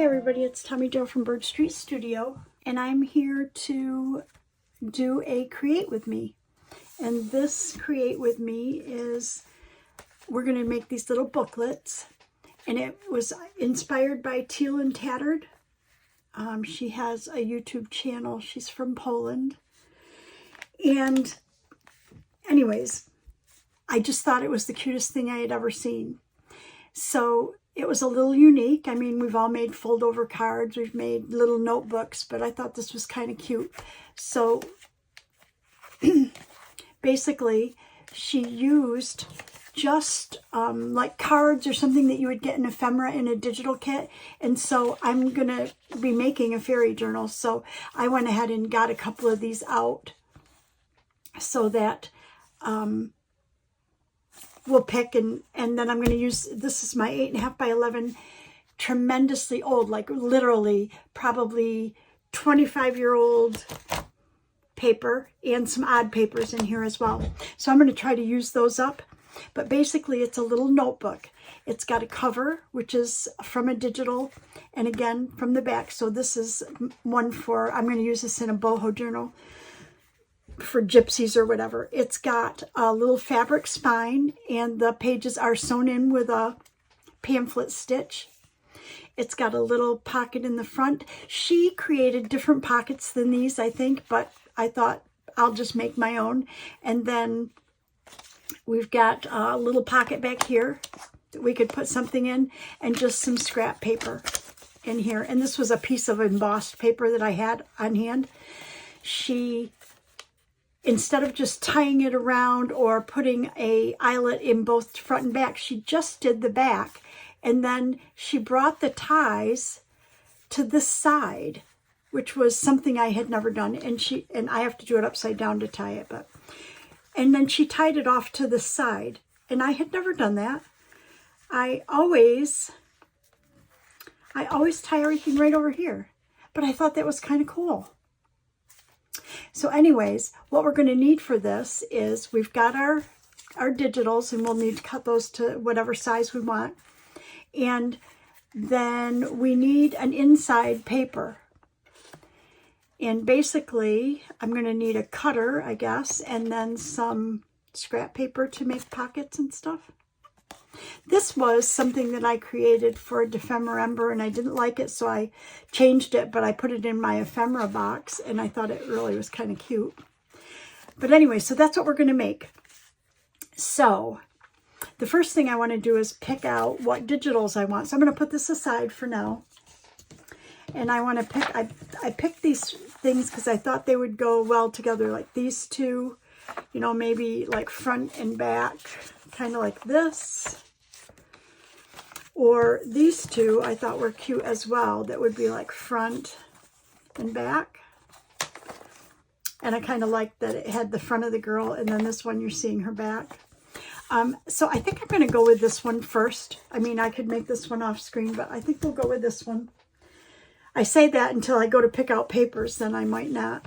everybody, it's Tommy Jo from Bird Street Studio, and I'm here to do a Create With Me. And this Create With Me is, we're going to make these little booklets, and it was inspired by Teal and Tattered. She has a YouTube channel. She's from Poland. And anyways, I just thought it was the cutest thing I had ever seen. So it was a little unique. I mean, we've all made fold over cards. We've made little notebooks, but I thought this was kind of cute. So basically, she used just like cards or something that you would get in Ephemera in a digital kit. And so I'm going to be making a fairy journal. So I went ahead and got a couple of these out so that we'll pick, and then I'm going to use, this is my 8.5 by 11, tremendously old, like literally probably 25-year-old paper, and some odd papers in here as well. So I'm going to try to use those up. But basically it's a little notebook. It's got a cover, which is from a digital, and again from the back. So this is one for, I'm going to use this in a boho journal for gypsies or whatever. It's got a little fabric spine, and the pages are sewn in with a pamphlet stitch. It's got a little pocket in the front. She created different pockets than these, I think, but I thought I'll just make my own. And then we've got a little pocket back here that we could put something in, and just some scrap paper in here. And this was a piece of embossed paper that I had on hand. She, instead of just tying it around or putting a eyelet in both front and back, she just did the back. And then she brought the ties to this side, which was something I had never done. And I have to do it upside down to tie it. And then she tied it off to the side. And I had never done that. I always tie everything right over here. But I thought that was kind of cool. So anyways, what we're going to need for this is, we've got our digitals, and we'll need to cut those to whatever size we want. And then we need an inside paper. And basically, I'm going to need a cutter, I guess, and then some scrap paper to make pockets and stuff. This was something that I created for a Ephemera, and I didn't like it, so I changed it, but I put it in my Ephemera box, and I thought it really was kind of cute. But anyway, so that's what we're going to make. So the first thing I want to do is pick out what digitals I want. So I'm going to put this aside for now. And I want to pick, I picked these things because I thought they would go well together, like these two, you know, maybe like front and back, kind of like this. Or these two I thought were cute as well. That would be like front and back. And I kind of liked that it had the front of the girl, and then this one you're seeing her back. So I think I'm going to go with this one first. I mean, I could make this one off screen, but I think we'll go with this one. I say that until I go to pick out papers, then I might not.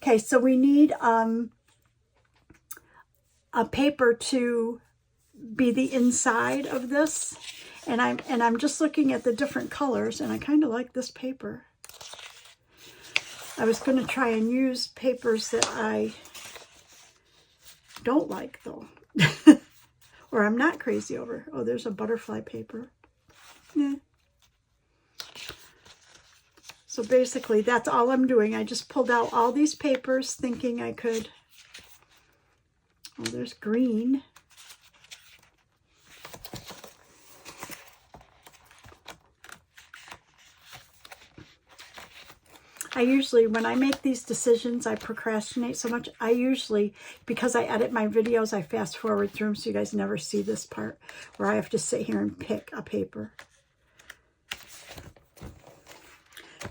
Okay, so we need a paper to be the inside of this, and I'm just looking at the different colors, and I kind of like this paper. I was going to try and use papers that I don't like, though, or I'm not crazy over. Oh, there's a butterfly paper. Yeah. So basically, that's all I'm doing. I just pulled out all these papers thinking I could. Oh, there's green. I usually, when I make these decisions, I procrastinate so much. I usually, because I edit my videos, I fast forward through them so you guys never see this part where I have to sit here and pick a paper.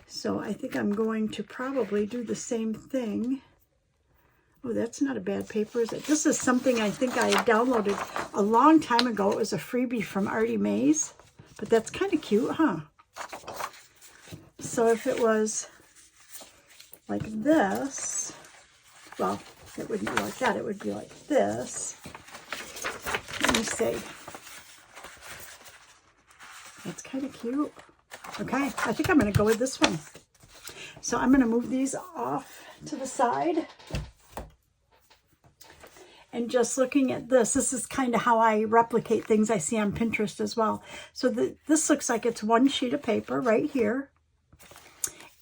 So I think I'm going to probably do the same thing. Oh, that's not a bad paper, is it? This is something I think I downloaded a long time ago. It was a freebie from Artie Mays, but that's kind of cute, huh? So if it was like this, well, it wouldn't be like that. It would be like this. Let me see. That's kind of cute. Okay, I think I'm going to go with this one. So I'm going to move these off to the side. And just looking at this is kind of how I replicate things I see on Pinterest as well. So this looks like it's one sheet of paper right here.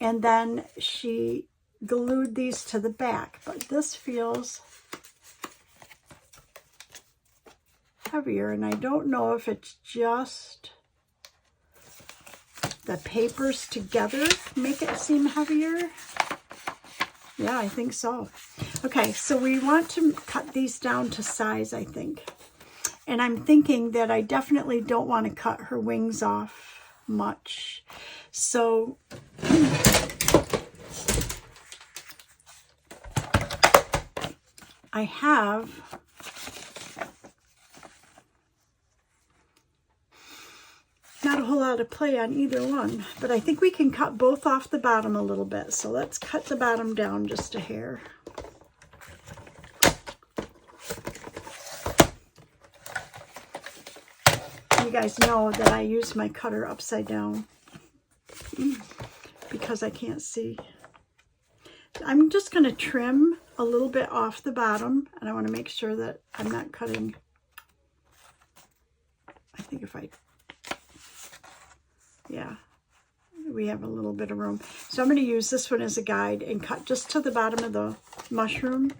And then she glued these to the back. But this feels heavier. And I don't know if it's just the papers together make it seem heavier. Yeah, I think so. Okay, so we want to cut these down to size, I think. And I'm thinking that I definitely don't want to cut her wings off much. So I have not a whole lot of play on either one, but I think we can cut both off the bottom a little bit. So let's cut the bottom down just a hair. You guys know that I use my cutter upside down because I can't see. I'm just going to trim a little bit off the bottom, and I want to make sure that I'm not cutting. I think if I, yeah, we have a little bit of room. So I'm going to use this one as a guide and cut just to the bottom of the mushroom.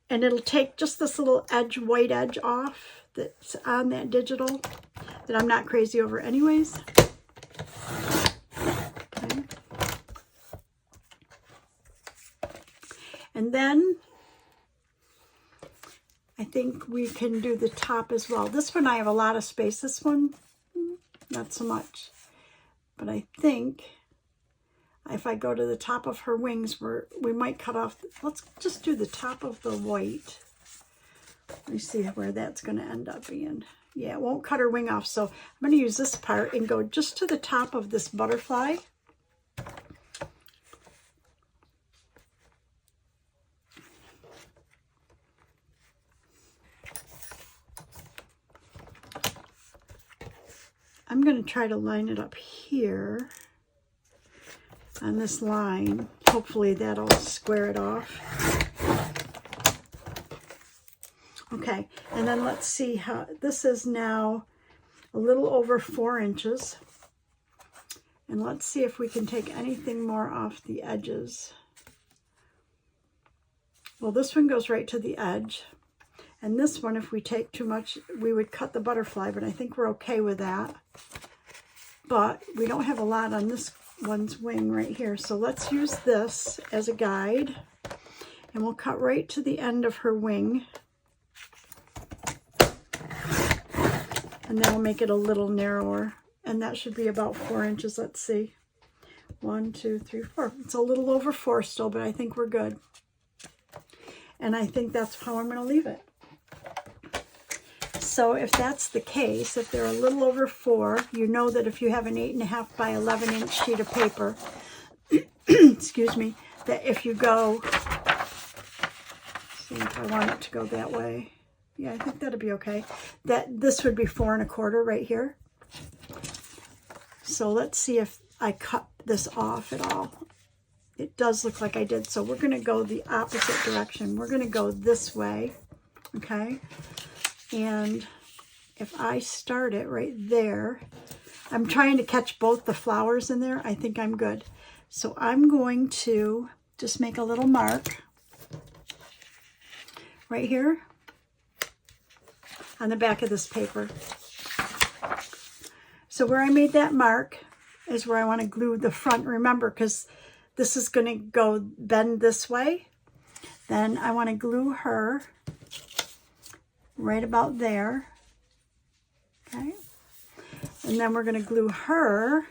And it'll take just this little edge, white edge off that's on that digital that I'm not crazy over anyways. Okay. And then I think we can do the top as well. This one I have a lot of space. This one, not so much. But I think if I go to the top of her wings, we might cut off. Let's just do the top of the white. Let me see where that's going to end up being. Yeah, it won't cut her wing off. So I'm going to use this part and go just to the top of this butterfly. I'm going to try to line it up here on this line. Hopefully that'll square it off. Okay, and then let's see how this is now a little over 4 inches. And let's see if we can take anything more off the edges. Well, this one goes right to the edge. And this one, if we take too much, we would cut the butterfly, but I think we're okay with that. But we don't have a lot on this one's wing right here. So let's use this as a guide. And we'll cut right to the end of her wing. And then we'll make it a little narrower. And that should be about 4 inches. Let's see. 1, 2, 3, 4. It's a little over 4 still, but I think we're good. And I think that's how I'm going to leave it. So if that's the case, if they're a little over 4, you know that if you have an 8.5 by 11 inch sheet of paper, excuse me, that if you go, see if I want it to go that way. Yeah, I think that'll be okay. That this would be 4 1/4 right here. So let's see if I cut this off at all. It does look like I did. So we're going to go the opposite direction. We're going to go this way. Okay. And if I start it right there, I'm trying to catch both the flowers in there. I think I'm good. So I'm going to just make a little mark right here on the back of this paper. So where I made that mark is where I want to glue the front. Remember, because this is going to go bend this way. Then I want to glue her right about there. Okay. And then we're going to glue her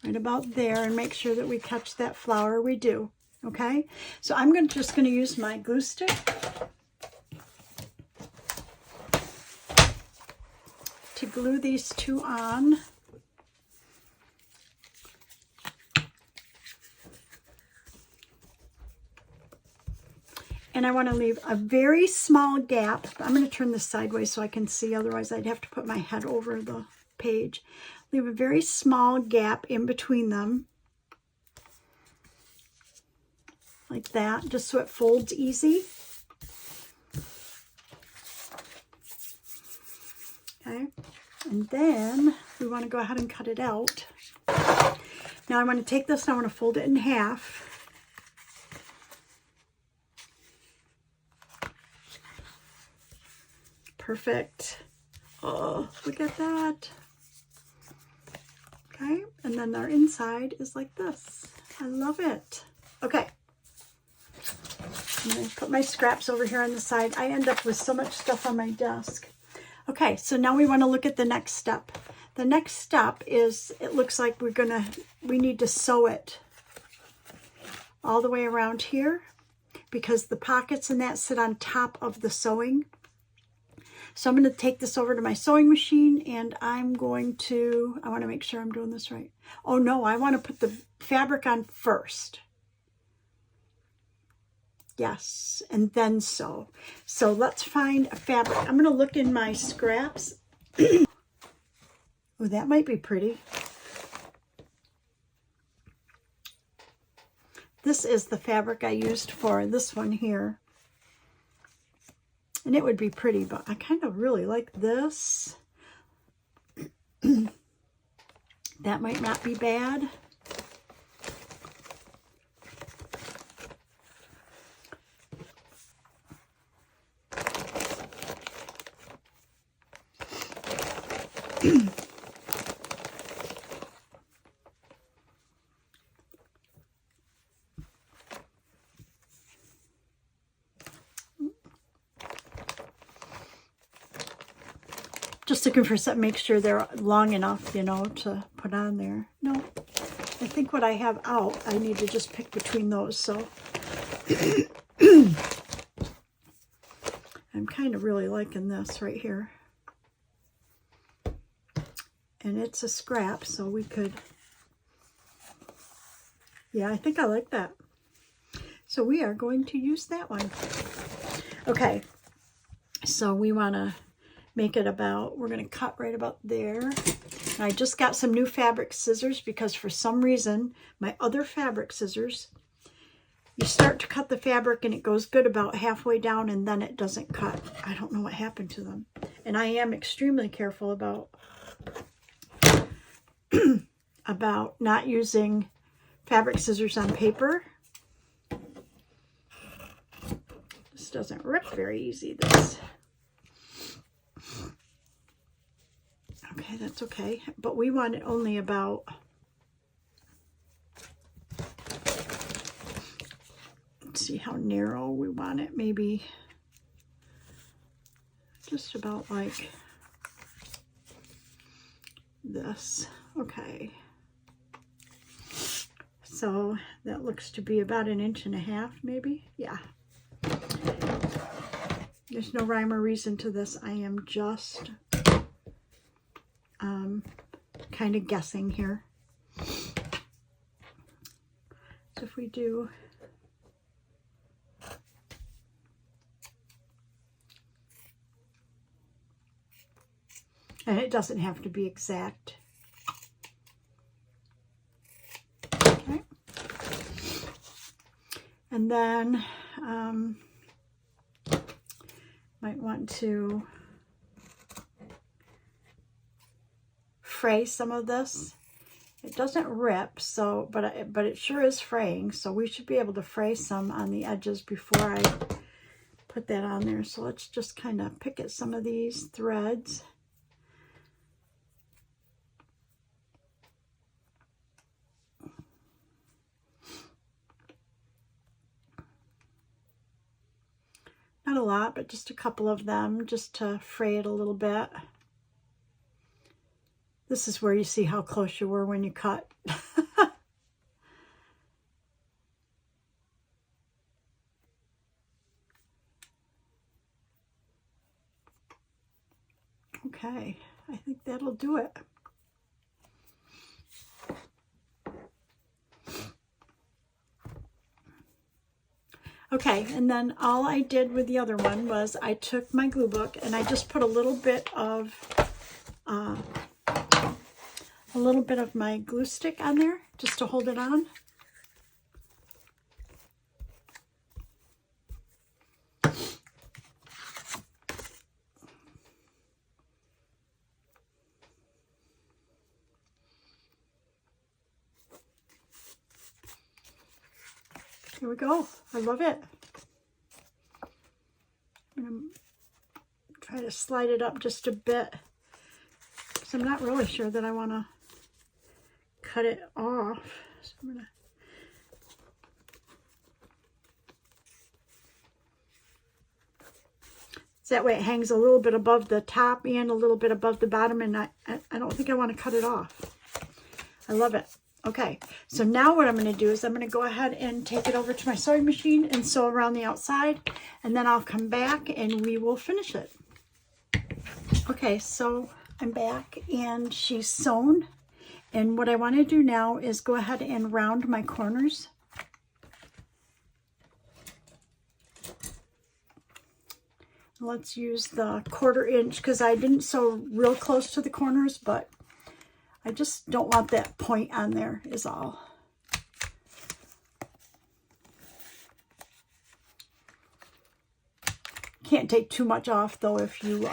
right about there and make sure that we catch that flower. We do. Okay. So I'm just going to use my glue stick to glue these two on. And I want to leave a very small gap. I'm going to turn this sideways so I can see. Otherwise, I'd have to put my head over the page. Leave a very small gap in between them. Like that, just so it folds easy. Okay. And then we want to go ahead and cut it out. Now I'm going to take this and I want to fold it in half. Perfect. Oh, look at that. Okay, and then our inside is like this. I love it. Okay. I'm going to put my scraps over here on the side. I end up with so much stuff on my desk. Okay, so now we want to look at the next step. The next step is, it looks like we need to sew it all the way around here because the pockets and that sit on top of the sewing. So I'm going to take this over to my sewing machine and I'm going to, I want to make sure I'm doing this right. Oh no, I want to put the fabric on first. Yes, and then sew. So let's find a fabric. I'm going to look in my scraps. Oh, that might be pretty. This is the fabric I used for this one here. And it would be pretty, but I kind of really like this. That might not be bad. Just looking for something, make sure they're long enough, you know, to put on there. No, I think what I have out, I need to just pick between those. So I'm kind of really liking this right here. And it's a scrap, so we could, yeah, I think I like that. So we are going to use that one. Okay, so we want to make it about, we're going to cut right about there. And I just got some new fabric scissors because for some reason, my other fabric scissors, you start to cut the fabric and it goes good about halfway down and then it doesn't cut. I don't know what happened to them. And I am extremely careful about about not using fabric scissors on paper. This doesn't rip very easy, this. Okay, that's okay. But we want it only about, let's see how narrow we want it. Maybe just about like this. Okay. So that looks to be about 1.5 inches, maybe. Yeah. There's no rhyme or reason to this. I am just kind of guessing here. So if we do and it doesn't have to be exact. Okay. And then might want to fray some of this. It doesn't rip, so but it sure is fraying, so we should be able to fray some on the edges before I put that on there. So let's just kind of pick at some of these threads. Not a lot, but just a couple of them, just to fray it a little bit. This is where you see how close you were when you cut. Okay, I think that'll do it. Okay, and then all I did with the other one was I took my glue book and I just put a little bit of my glue stick on there just to hold it on. Here we go. I love it. I'm going to try to slide it up just a bit because I'm not really sure that I want to cut it off. So I'm going to so that way it hangs a little bit above the top and a little bit above the bottom, and I don't think I want to cut it off. I love it. Okay, so now what I'm going to do is I'm going to go ahead and take it over to my sewing machine and sew around the outside, and then I'll come back and we will finish it. Okay, so I'm back and she's sewn, and what I want to do now is go ahead and round my corners. Let's use the 1/4 inch because I didn't sew real close to the corners, but I just don't want that point on there is all. Can't take too much off though if you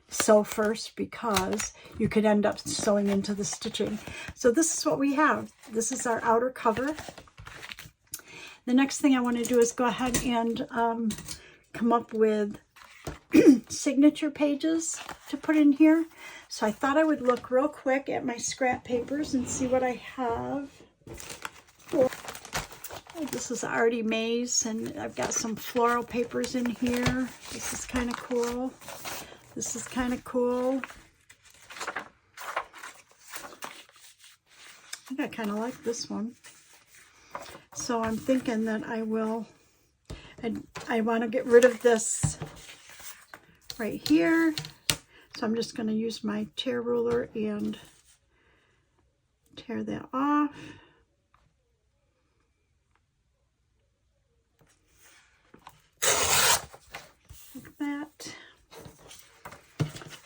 sew first, because you could end up sewing into the stitching. So this is what we have. This is our outer cover. The next thing I want to do is go ahead and come up with signature pages to put in here. So I thought I would look real quick at my scrap papers and see what I have. Oh, this is Artie Mays, and I've got some floral papers in here. This is kind of cool. This is kind of cool. I think I kind of like this one. So I'm thinking that I will, I want to get rid of this right here. So I'm just going to use my tear ruler and tear that off. Like that.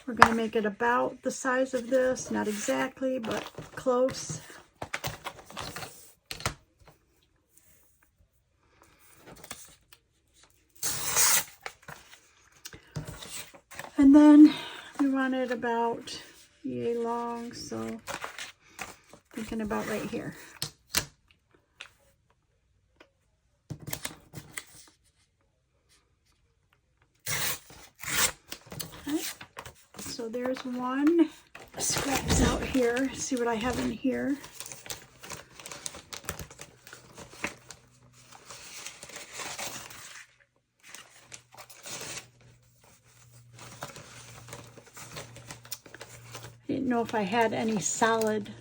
We're going to make it about the size of this, not exactly, but close. And then we want it about yay long, so thinking about right here. Okay. So there's one. Scraps out here. See what I have in here. Didn't know if I had any solid.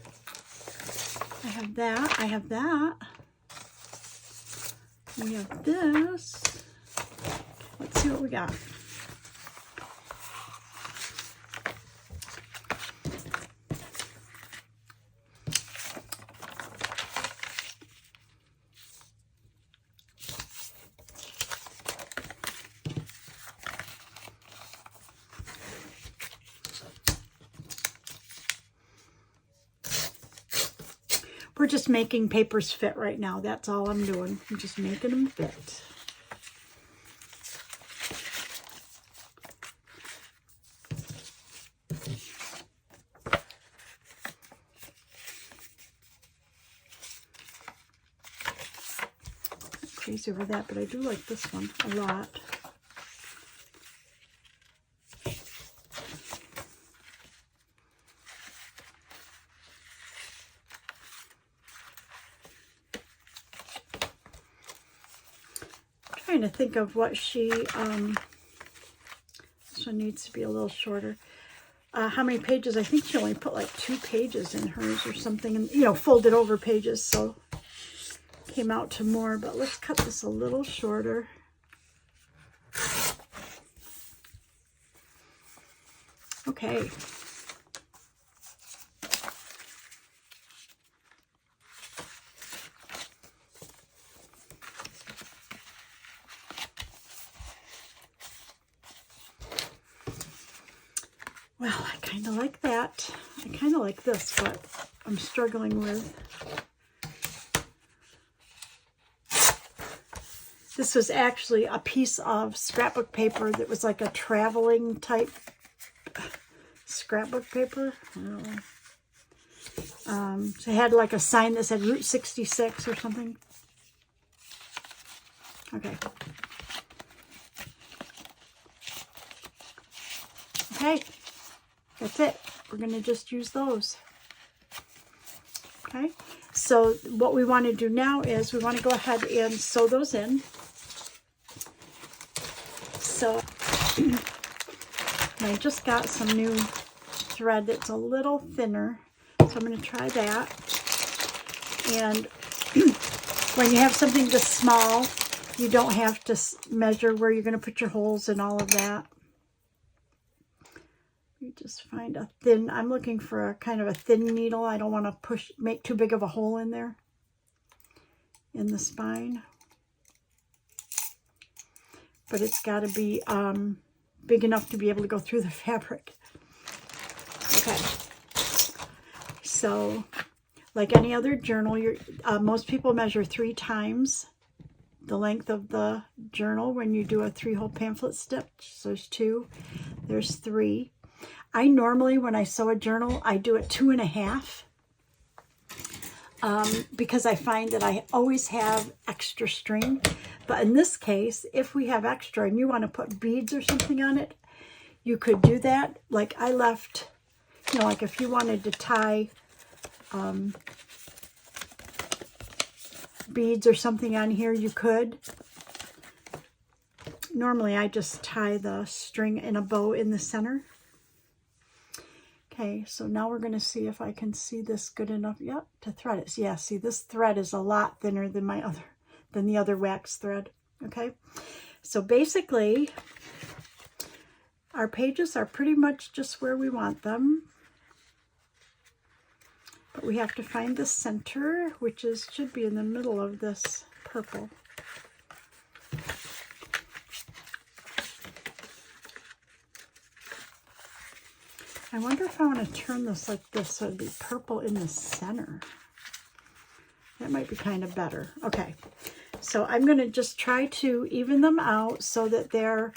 I have that. I have that. We have this. Let's see what we got. We're just making papers fit right now. That's all I'm doing. I'm just making them fit. Not crazy over that, but I do like this one a lot. Trying to think of what she this one needs to be a little shorter. How many pages? I think she only put like 2 pages in hers or something, and you know, folded over pages, so came out to more. But let's cut this a little shorter. Okay. Well, I kind of like that. I kind of like this, but I'm struggling with. This was actually a piece of scrapbook paper that was like a traveling type scrapbook paper. I don't know. So it had like a sign that said Route 66 or something. Okay. Okay. That's it. We're going to just use those. Okay. So what we want to do now is we want to go ahead and sew those in. So I just got some new thread that's a little thinner. So I'm going to try that. And when you have something this small, you don't have to measure where you're going to put your holes and all of that. You just find a thin, I'm looking for a kind of a thin needle. I don't want to make too big of a hole in there, in the spine. But it's got to be big enough to be able to go through the fabric. Okay. So, like any other journal, most people measure 3 times the length of the journal when you do a 3-hole pamphlet stitch. So there's 2, there's 3. I normally, when I sew a journal, I do it 2.5 because I find that I always have extra string. But in this case, if we have extra and you want to put beads or something on it, you could do that. Like I left, you know, like if you wanted to tie beads or something on here, you could. Normally, I just tie the string in a bow in the center. Okay, so now we're going to see if I can see this good enough. Yep, to thread it. Yeah, see, this thread is a lot thinner than the other wax thread. Okay, so basically, our pages are pretty much just where we want them. But we have to find the center, which should be in the middle of this purple. I wonder if I want to turn this like this so it'd be purple in the center. That might be kind of better. Okay, so I'm going to just try to even them out so that they're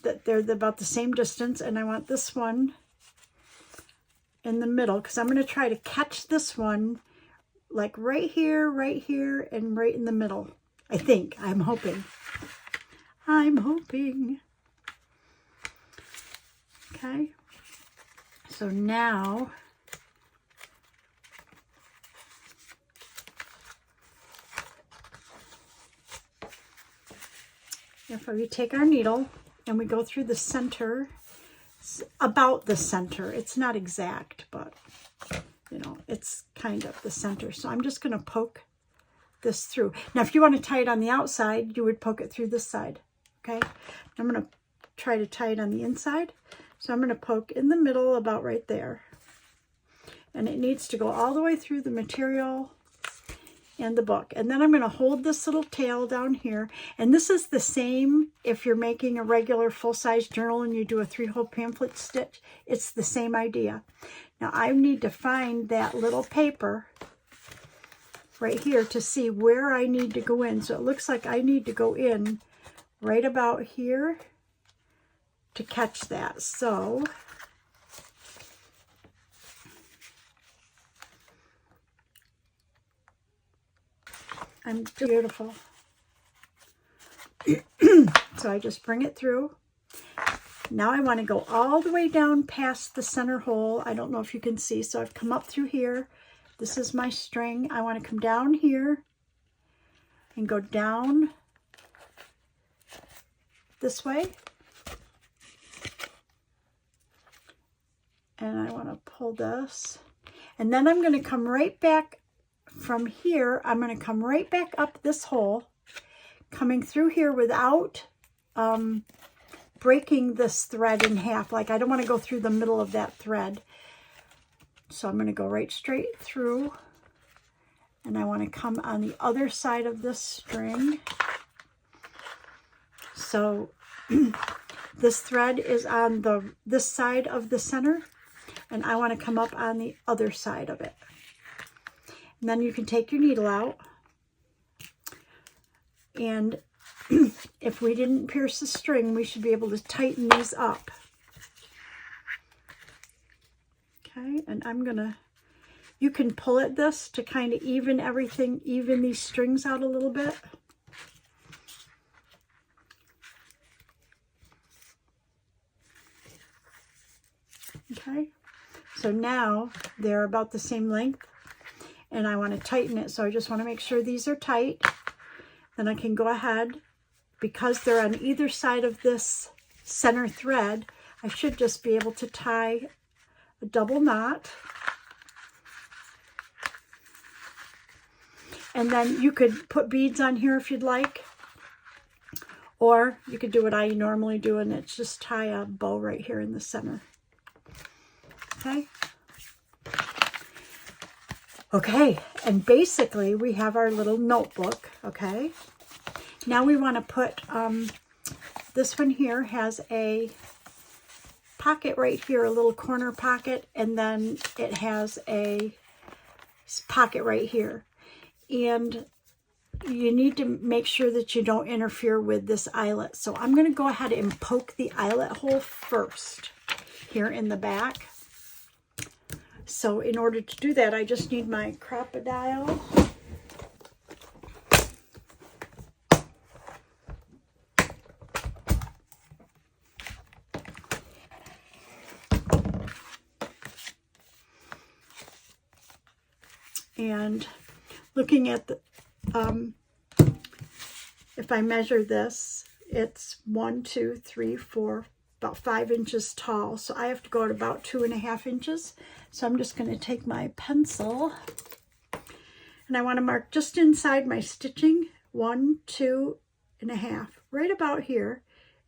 about the same distance, and I want this one in the middle because I'm going to try to catch this one like right here, and right in the middle. I think. I'm hoping. Okay. So now, if we take our needle and we go through the center, about the center, it's not exact, but you know, it's kind of the center. So I'm just going to poke this through. Now, if you want to tie it on the outside, you would poke it through this side. Okay. I'm going to try to tie it on the inside. So I'm going to poke in the middle about right there. And it needs to go all the way through the material and the book. And then I'm going to hold this little tail down here. And this is the same if you're making a regular full-size journal and you do a 3-hole pamphlet stitch. It's the same idea. Now I need to find that little paper right here to see where I need to go in. So it looks like I need to go in right about here to catch that. So I'm beautiful. So I just bring it through. Now I want to go all the way down past the center hole. I don't know if you can see. So I've come up through here. This is my string. I want to come down here and go down this way. And I want to pull this. And then I'm going to come right back from here. I'm going to come right back up this hole, coming through here without breaking this thread in half. Like I don't want to go through the middle of that thread. So I'm going to go right straight through. And I want to come on the other side of this string. So this thread is on this side of the center, and I want to come up on the other side of it. And then you can take your needle out, and if we didn't pierce the string, we should be able to tighten these up. Okay, and I'm gonna, you can pull at this to kind of even these strings out a little bit. Okay, so now they're about the same length, and I want to tighten it, so I just want to make sure these are tight. Then I can go ahead, because they're on either side of this center thread, I should just be able to tie a double knot. And then you could put beads on here if you'd like, or you could do what I normally do, and it's just tie a bow right here in the center. Okay. Okay, and basically we have our little notebook. Okay, now we want to put this one here has a pocket right here, a little corner pocket, and then it has a pocket right here, and you need to make sure that you don't interfere with this eyelet. So I'm going to go ahead and poke the eyelet hole first here in the back. So in order to do that, I just need my crop-o-dile. And looking at the, if I measure this, it's 1, 2, 3, 4, about 5 inches tall. So I have to go at about 2.5 inches. So I'm just going to take my pencil, and I want to mark just inside my stitching, 1, 2.5. Right about here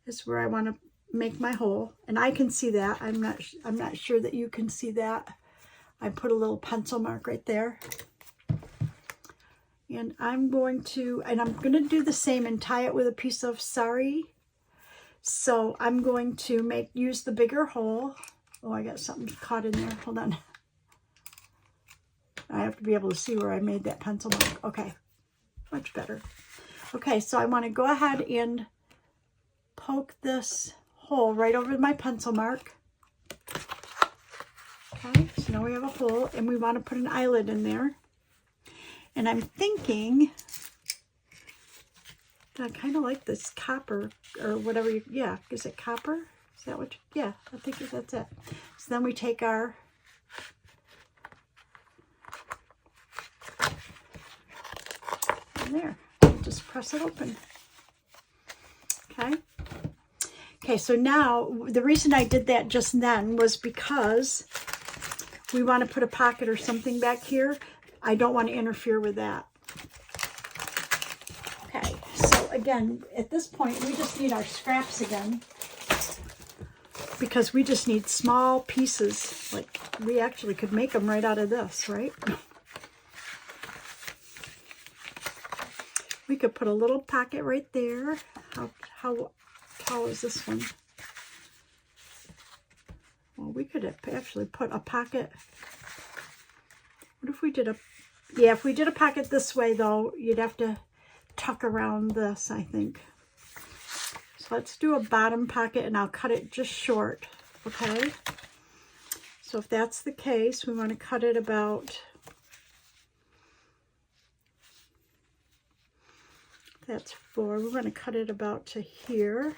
is where I want to make my hole, and I can see that. I'm not sure that you can see that. I put a little pencil mark right there. And I'm going to do the same and tie it with a piece of sari. So I'm going to use the bigger hole. Oh, I got something caught in there. Hold on. I have to be able to see where I made that pencil mark. Okay, much better. Okay, so I want to go ahead and poke this hole right over my pencil mark. Okay, so now we have a hole, and we want to put an eyelet in there. And I'm thinking, I kind of like this copper, or whatever yeah, is it copper? Is that what yeah, I think that's it. So then we take our, and there, just press it open. Okay. Okay, so now, the reason I did that just then was because we want to put a pocket or something back here. I don't want to interfere with that. Okay, so again, at this point, we just need our scraps again, because we just need small pieces. Like, we actually could make them right out of this, right? We could put a little pocket right there. How tall is this one? Well, we could actually put a pocket. What if we did a, yeah, if we did a pocket this way, though, you'd have to tuck around this, I think. So let's do a bottom pocket, and I'll cut it just short, okay? So if that's the case, we want to cut it about, that's 4. We're going to cut it about to here.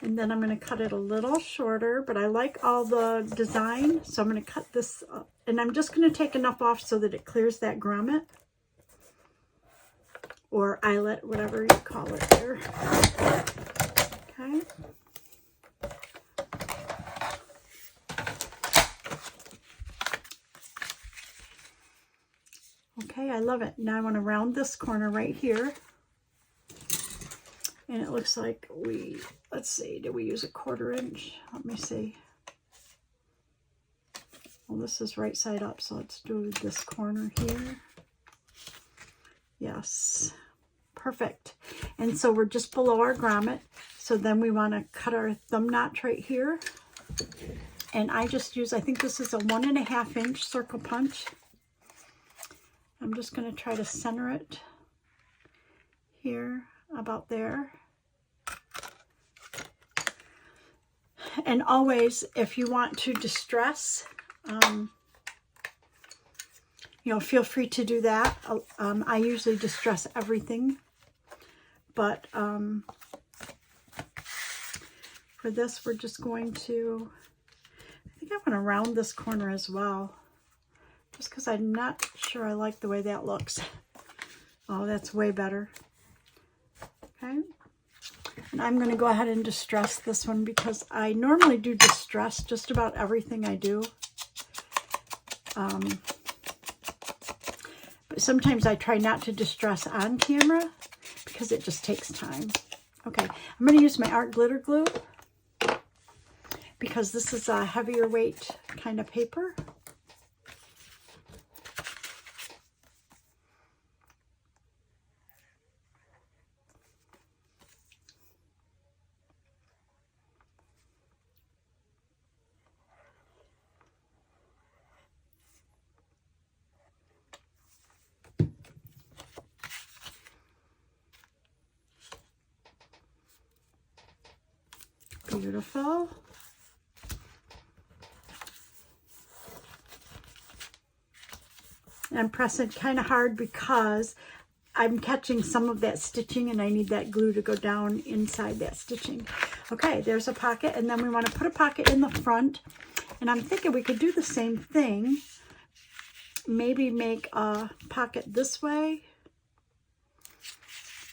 And then I'm going to cut it a little shorter, but I like all the design, so I'm going to cut this up. And I'm just going to take enough off so that it clears that grommet, or eyelet, whatever you call it there. Okay. Okay, I love it. Now I want to round this corner right here. And it looks like let's see, did we use a 1/4 inch? Let me see. Well, this is right side up, so let's do this corner here. Yes, perfect. And so we're just below our grommet. So then we want to cut our thumb notch right here. And I just use, I think this is a 1.5 inch circle punch. I'm just going to try to center it here, about there. And always, if you want to distress, you know, feel free to do that. I usually distress everything, but for this, we're just going to, I think I'm going to round this corner as well, just because I'm not sure I like the way that looks. Oh, that's way better. Okay. And I'm going to go ahead and distress this one because I normally do distress just about everything I do. But sometimes I try not to distress on camera because it just takes time. Okay, I'm going to use my art glitter glue because this is a heavier weight kind of paper. Beautiful. And I'm pressing kind of hard because I'm catching some of that stitching and I need that glue to go down inside that stitching. Okay, there's a pocket, and then we want to put a pocket in the front. And I'm thinking we could do the same thing. Maybe make a pocket this way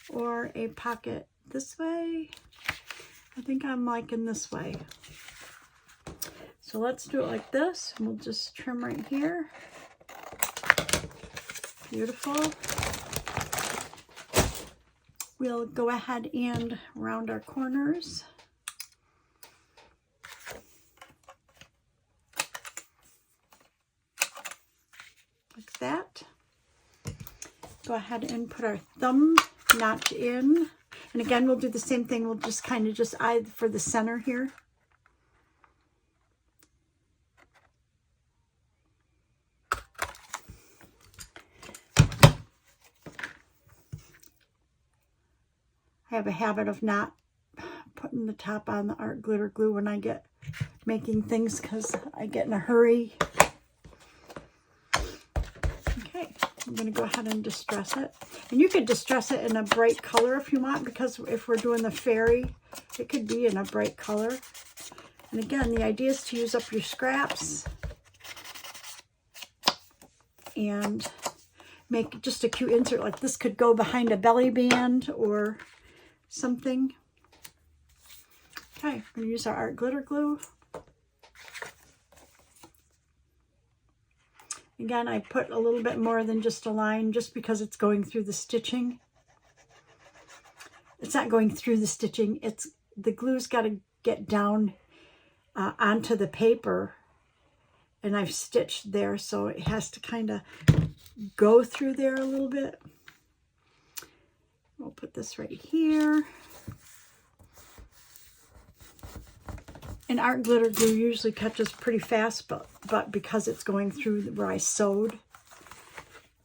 or a pocket this way. I think I'm liking this way. So let's do it like this. And we'll just trim right here. Beautiful. We'll go ahead and round our corners. Like that. Go ahead and put our thumb notch in. And again, we'll do the same thing. We'll just kind of just eye for the center here. I have a habit of not putting the top on the art glitter glue when I get making things because I get in a hurry. Okay, I'm going to go ahead and distress it. And you could distress it in a bright color if you want, because if we're doing the fairy, it could be in a bright color. And again, the idea is to use up your scraps and make just a cute insert. Like this could go behind a belly band or something. Okay, I'm going to use our art glitter glue. Again, I put a little bit more than just a line just because it's going through the stitching. It's not going through the stitching. It's the glue's got to get down onto the paper, and I've stitched there, so it has to kind of go through there a little bit. We'll put this right here. And art glitter glue usually catches pretty fast, but because it's going through where I sewed,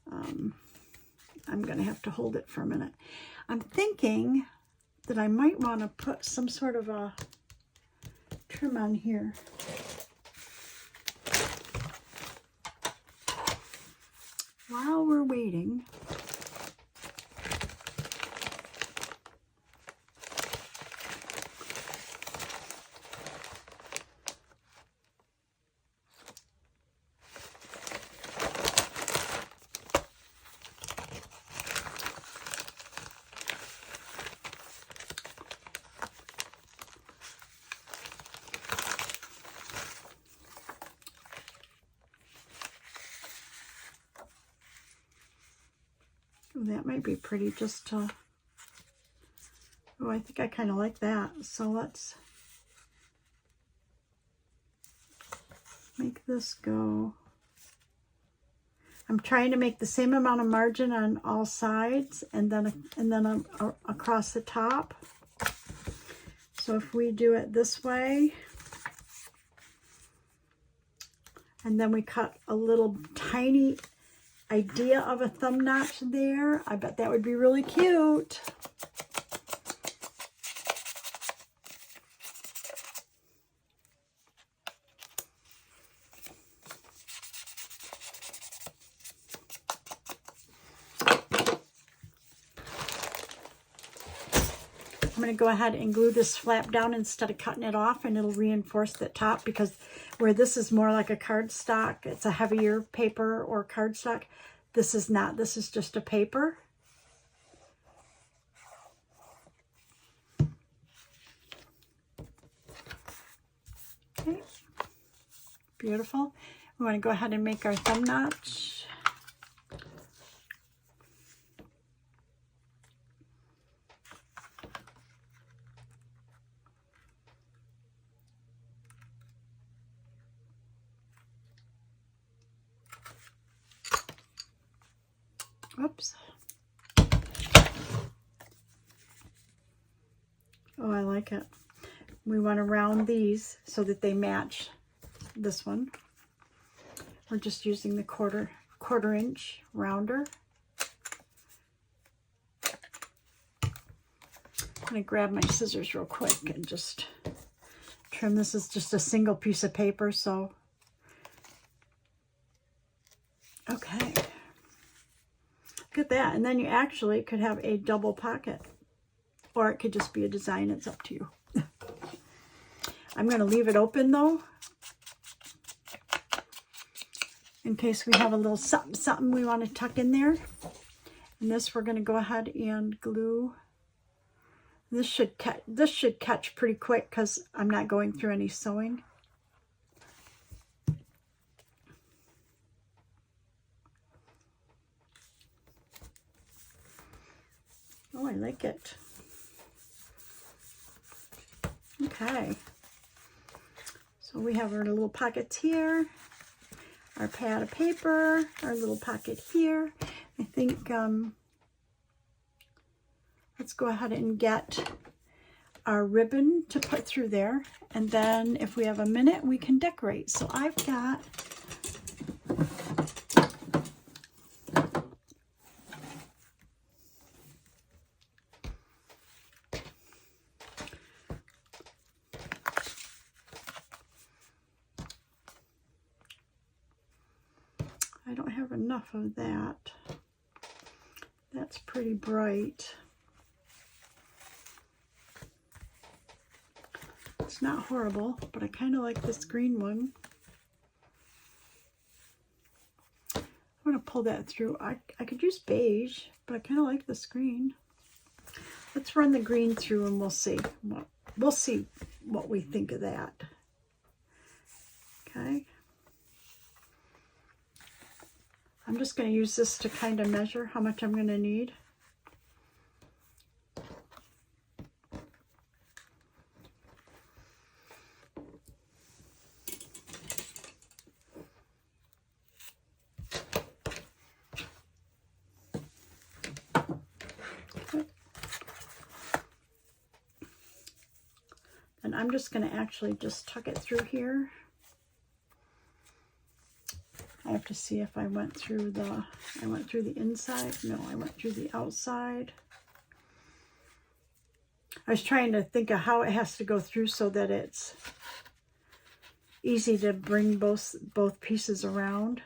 I'm going to have to hold it for a minute. I'm thinking that I might want to put some sort of a trim on here. While we're waiting, that might be pretty just to Oh, I think I kind of like that. So let's make this go. I'm trying to make the same amount of margin on all sides and then across the top. So if we do it this way, and then we cut a little tiny idea of a thumb notch there, I bet that would be really cute. I'm going to go ahead and glue this flap down instead of cutting it off, and it'll reinforce the top, because where this is more like a cardstock, it's a heavier paper or cardstock. This is not. This is just a paper. Okay. Beautiful. We want to go ahead and make our thumb notch. Oops. Oh, I like it. We want to round these so that they match this one. We're just using the quarter inch rounder. I'm going to grab my scissors real quick and just trim. This is just a single piece of paper, so okay. Look at that. And then you actually could have a double pocket, or it could just be a design. It's up to you. I'm going to leave it open though, in case we have a little something we want to tuck in there. And this we're going to go ahead and glue. This should catch pretty quick because I'm not going through any sewing. Oh, I like it. Okay. So we have our little pockets here, our pad of paper, our little pocket here. I think let's go ahead and get our ribbon to put through there. And then if we have a minute, we can decorate. So I've got I don't have enough of that. That's pretty bright. It's not horrible, but I kind of like this green one. I'm going to pull that through. I could use beige, but I kind of like this green. Let's run the green through and we'll see what we think of that. Okay. I'm just going to use this to kind of measure how much I'm going to need. And I'm just going to actually just tuck it through here. I have to see if I went through the inside. No, I went through the outside. I was trying to think of how it has to go through so that it's easy to bring both pieces around.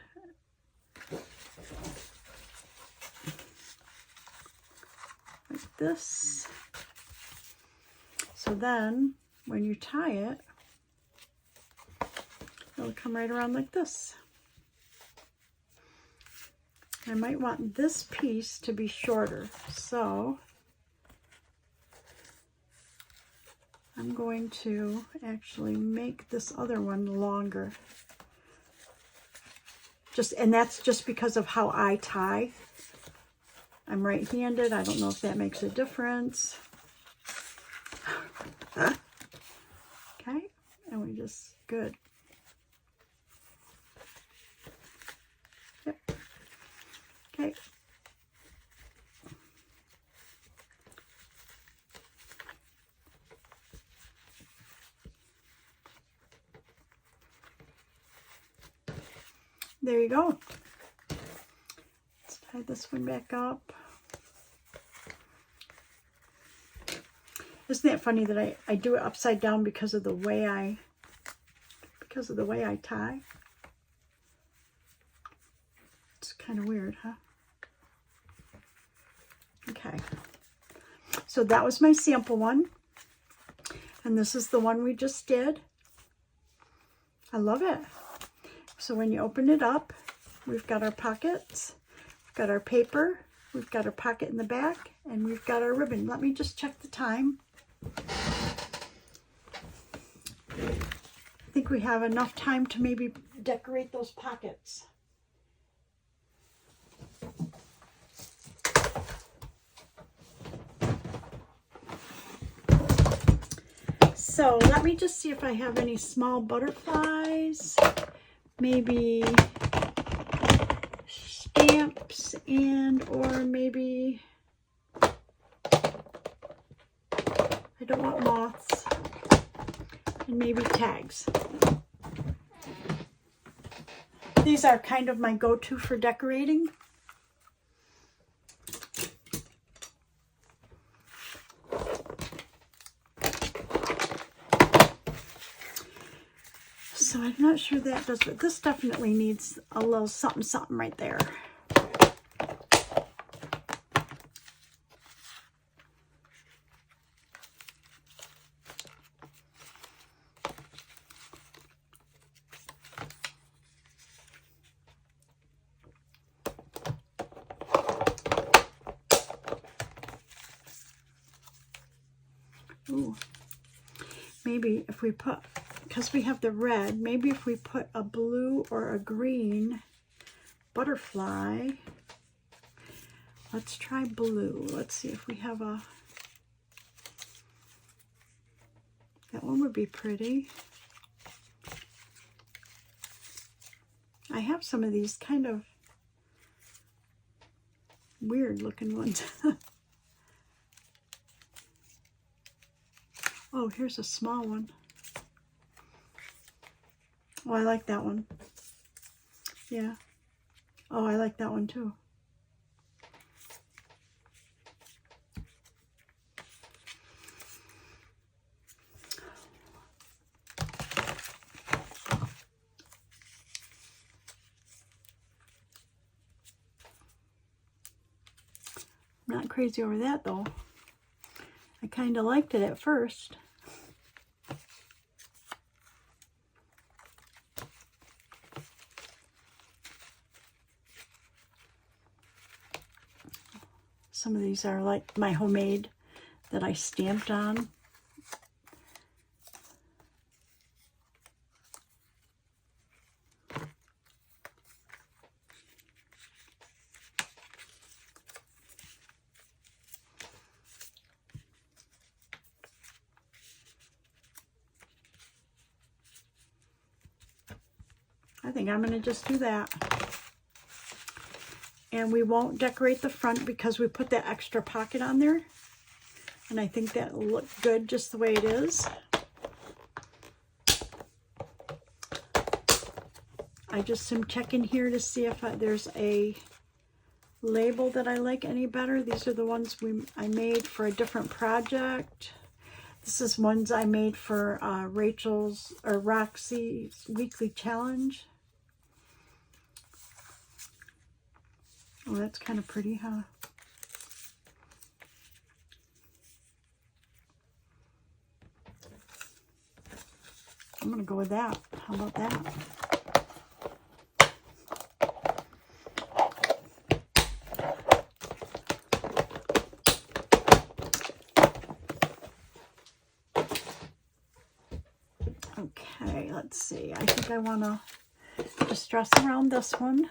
Like this. So then when you tie it, it'll come right around like this. I might want this piece to be shorter, so I'm going to actually make this other one longer. And that's just because of how I tie. I'm right-handed. I don't know if that makes a difference. good. Yep. Okay. There you go. Let's tie this one back up. Isn't that funny that I do it upside down because of the way I tie? It's kind of weird, huh? Okay. So that was my sample one. And this is the one we just did. I love it. So when you open it up, we've got our pockets, we've got our paper, we've got our pocket in the back, and we've got our ribbon. Let me just check the time. I think we have enough time to maybe decorate those pockets. So let me just see if I have any small butterflies, maybe stamps, and or maybe, I don't want moths, and maybe tags. These are kind of my go-to for decorating. So I'm not sure that does, but this definitely needs a little something, something right there. Ooh, maybe if we put, because we have the red, maybe if we put a blue or a green butterfly. Let's try blue. Let's see if we have a, that one would be pretty. I have some of these kind of weird looking ones. Oh, here's a small one. Oh, I like that one. Yeah. Oh, I like that one too. I'm not crazy over that though. I kind of liked it at first. Some of these are like my homemade that I stamped on. I think I'm going to just do that. And we won't decorate the front because we put that extra pocket on there. And I think that will look good just the way it is. I just am checking here to see if there's a label that I like any better. These are the ones I made for a different project. This is ones I made for Rachel's or Roxy's weekly challenge. Oh, that's kind of pretty, huh? I'm going to go with that. How about that? Okay, let's see. I think I want to just dress around this one.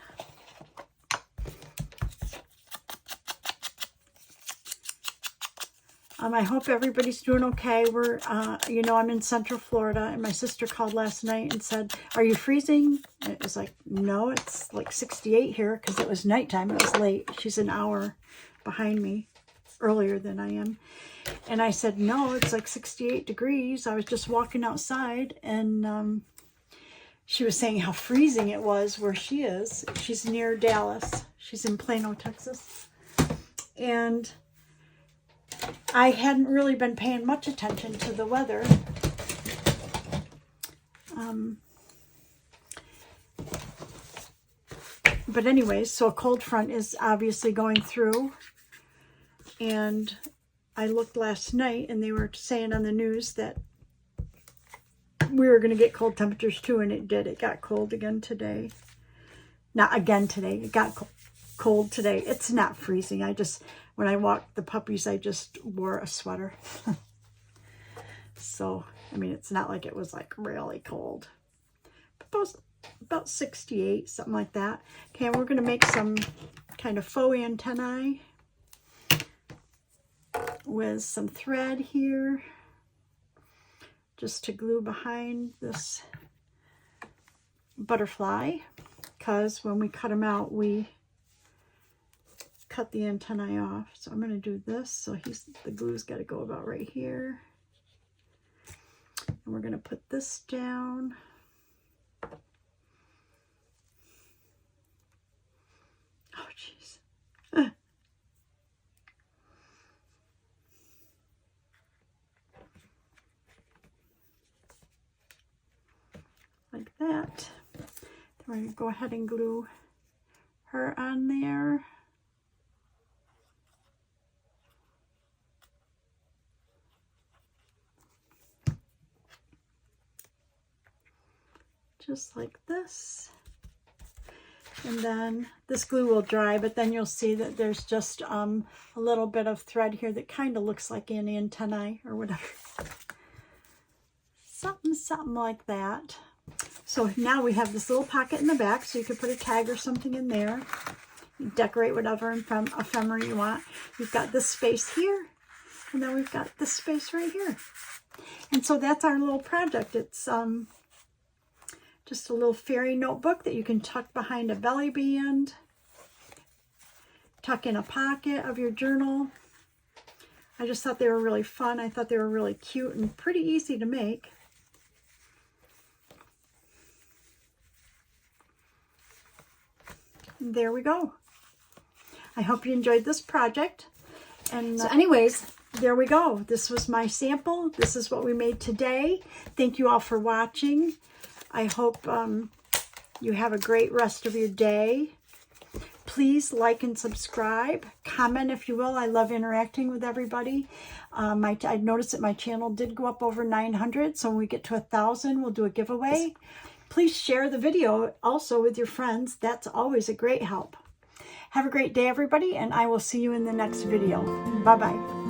I hope everybody's doing okay. We're, you know, I'm in Central Florida, and my sister called last night and said, "Are you freezing?" And it was like, no, it's like 68 here because it was nighttime. It was late. She's an hour behind me, earlier than I am. And I said, no, it's like 68 degrees. I was just walking outside, and she was saying how freezing it was where she is. She's near Dallas. She's in Plano, Texas. And I hadn't really been paying much attention to the weather. But anyways, so a cold front is obviously going through. And I looked last night, and they were saying on the news that we were going to get cold temperatures too, and it did. It got cold again today. Not again today. It got cold today. It's not freezing. When I walked the puppies, I just wore a sweater. So, I mean, it's not like it was like really cold. But about 68, something like that. Okay, we're going to make some kind of faux antennae with some thread here, just to glue behind this butterfly, because when we cut them out, we cut the antennae off. So I'm going to do this. So the glue's got to go about right here. And we're going to put this down. Oh, jeez. Like that. Then we're going to go ahead and glue her on there. Just like this. And then this glue will dry, but then you'll see that there's just a little bit of thread here that kind of looks like an antennae or whatever. Something like that. So now we have this little pocket in the back, so you could put a tag or something in there. You decorate whatever ephemera you want. We've got this space here, and then we've got this space right here. And so that's our little project. It's just a little fairy notebook that you can tuck behind a belly band, tuck in a pocket of your journal. I just thought they were really fun. I thought they were really cute and pretty easy to make. There we go. I hope you enjoyed this project. And so anyways, there we go. This was my sample. This is what we made today. Thank you all for watching. I hope you have a great rest of your day. Please like and subscribe. Comment if you will. I love interacting with everybody. I noticed that my channel did go up over 900. So when we get to 1,000, we'll do a giveaway. Please share the video also with your friends. That's always a great help. Have a great day, everybody, and I will see you in the next video. Bye-bye.